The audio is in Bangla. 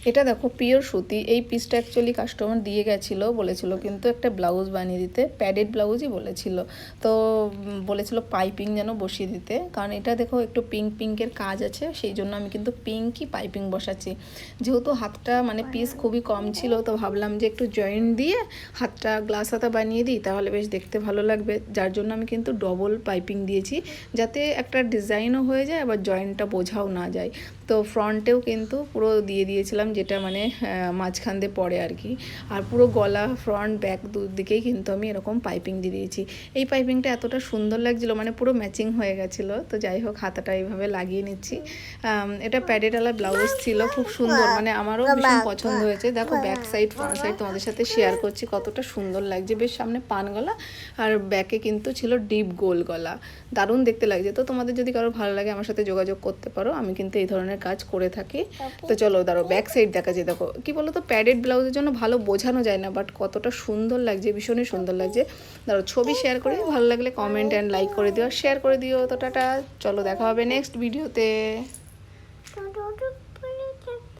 এটা দেখো পিওর সুতি। এই পিসটা অ্যাকচুয়ালি কাস্টমার দিয়ে গেছিলো, বলেছিল কিন্তু একটা ব্লাউজ বানিয়ে দিতে, প্যাডেড ব্লাউজই বলেছিল। তো বলেছিল পাইপিং যেন বসিয়ে দিতে, কারণ এটা দেখো একটু পিঙ্ক পিঙ্কের কাজ আছে, সেই জন্য আমি কিন্তু পিঙ্কই পাইপিং বসাচ্ছি। যেহেতু হাতটা মানে পিস খুবই কম ছিল, তো ভাবলাম যে একটু জয়েন্ট দিয়ে হাতটা গ্লাস হাতা বানিয়ে দিই, তাহলে বেশ দেখতে ভালো লাগবে। যার জন্য আমি কিন্তু ডবল পাইপিং দিয়েছি, যাতে একটা ডিজাইনও হয়ে যায়, আবার জয়েন্টটা বোঝাও না যায়। তো ফ্রন্টেও কিন্তু পুরো দিয়ে দিয়েছিলাম, যেটা মানে মাঝখান দিয়ে পড়ে আর কি। আর পুরো গলা, ফ্রন্ট, ব্যাক দুদিকেই কিন্তু আমি এরকম পাইপিং দিয়ে দিয়েছি। এই পাইপিংটা এতটা সুন্দর লাগছিলো, মানে পুরো ম্যাচিং হয়ে গেছিলো। তো যাই হোক, হাতাটা এইভাবে লাগিয়ে নিচ্ছি। এটা প্যাডেডওয়ালা ব্লাউজ ছিল, খুব সুন্দর, মানে আমারও ভীষণ পছন্দ হয়েছে। দেখো ব্যাক সাইড ফ্রন্ট সাইড তোমাদের সাথে শেয়ার করছি, কতটা সুন্দর লাগছে। বেশ সামনে পান গলা, আর ব্যাকে কিন্তু ছিল ডিপ গোল গলা, দারুণ দেখতে লাগছে। তো তোমাদের যদি কারো ভালো লাগে আমার সাথে যোগাযোগ করতে পারো, আমি কিন্তু এই ধরনের কাজ করে থাকি। তো চলো দাঁড়ো ব্যাক সাইড দেখা যায়। দেখো কি বলো তো, প্যাডেড ব্লাউজের জন্য ভালো বোঝানো যায় না, বাট কতটা সুন্দর লাগছে, ভীষণই সুন্দর লাগছে। দাঁড়ো ছবি শেয়ার করে, ভালো লাগলে কমেন্ট অ্যান্ড লাইক করে দিও, শেয়ার করে দিও। তো টাটা, চলো দেখা হবে নেক্সট ভিডিওতে।